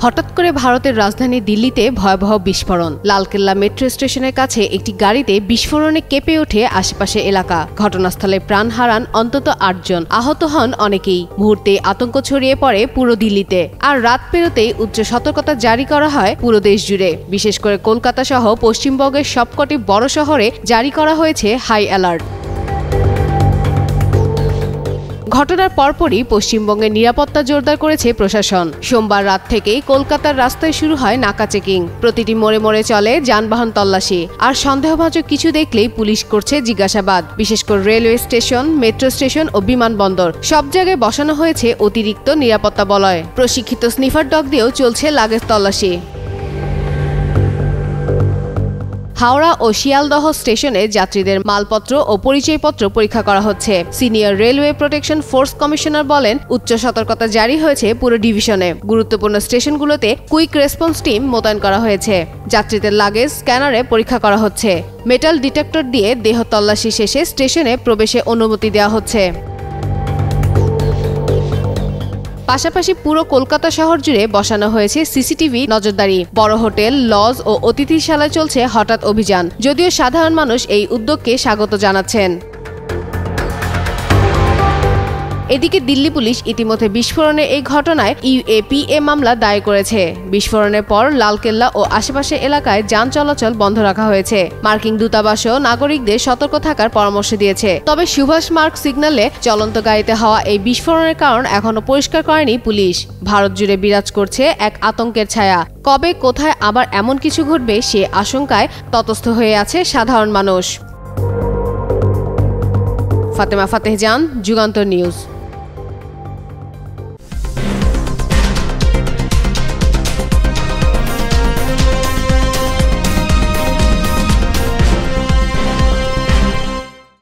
হঠাৎ করে ভারতের রাজধানী দিল্লিতে ভয়াবহ বিস্ফোরণ। লালকেল্লা মেট্রো স্টেশনের কাছে একটি গাড়িতে বিস্ফোরণে কেঁপে ওঠে আশেপাশে এলাকা। ঘটনাস্থলে প্রাণ হারান অন্তত ৮ জন, আহত হন অনেকেই। মুহূর্তে আতঙ্ক ছড়িয়ে পড়ে পুরো দিল্লিতে। আর রাত পেরোতেই উচ্চ সতর্কতা জারি করা হয় পুরো দেশ জুড়ে। বিশেষ করে কলকাতা সহ পশ্চিমবঙ্গের সবকটি বড় শহরে জারি করা হয়েছে হাই অ্যালার্ট। ঘটনার পরপরই পশ্চিমবঙ্গের নিরাপত্তা জোরদার করেছে প্রশাসন। সোমবার রাত থেকেই কলকাতার রাস্তায় শুরু হয় নাকা চেকিং। প্রতিটি মোড়ে মোড়ে চলে যানবাহন তল্লাশি। আর সন্দেহভাজন কিছু দেখলেই পুলিশ করছে জিজ্ঞাসাবাদ। বিশেষ করে রেলওয়ে স্টেশন, মেট্রো স্টেশন ও বিমানবন্দর সব জায়গায় বসানো হয়েছে অতিরিক্ত নিরাপত্তা বলয়। প্রশিক্ষিত স্নিফার ডগ দিয়েও চলছে লাগেজ তল্লাশি। হাওড়া ও শিয়ালদহ স্টেশনে যাত্রীদের মালপত্র ও পরিচয়পত্র পরীক্ষা করা হচ্ছে। Senior railway protection force commissioner বলেন, উচ্চ সতর্কতা জারি হয়েছে পুরো ডিভিশনে। গুরুত্বপূর্ণ স্টেশনগুলোতে কুইক রেসপন্স টিম মোতায়েন করা হয়েছে। যাত্রীদের লাগেজ স্ক্যানারে পরীক্ষা করা হচ্ছে। মেটাল ডিটেক্টর দিয়ে দেহ তল্লাশি শেষে স্টেশনে প্রবেশে অনুমতি দেওয়া হচ্ছে। পাশাপাশি পুরো কলকাতা শহর জুড়ে বসানো হয়েছে সিসিটিভি নজরদারি। বড় হোটেল, লজ ও অতিথিশালায় চলছে হঠাৎ অভিযান। যদিও সাধারণ মানুষ এই উদ্যোগকে স্বাগত জানাচ্ছেন। এদিকে দিল্লি পুলিশ ইতিমধ্যে বিস্ফোরণের এই ঘটনায় ইউএপিএ মামলা দায়ের করেছে। বিস্ফোরণের পর লালকেল্লা ও আশেপাশের এলাকায় যান চলাচল বন্ধ রাখা হয়েছে। মার্কিন দূতাবাসও নাগরিকদের সতর্ক থাকার পরামর্শ দিয়েছে। তবে সুভাষ মার্গ সিগন্যালে চলন্ত গাড়িতে হওয়া এই বিস্ফোরণের কারণ এখনো পরিষ্কার করেনি পুলিশ। ভারত জুড়ে বিরাজ করছে এক আতঙ্কের ছায়া। কবে কোথায় আবার এমন কিছু ঘটবে সে আশঙ্কায় তটস্থ হয়ে আছে সাধারণ মানুষ। ফাতেমা ফাতেহ জান, যুগান্তর নিউজ।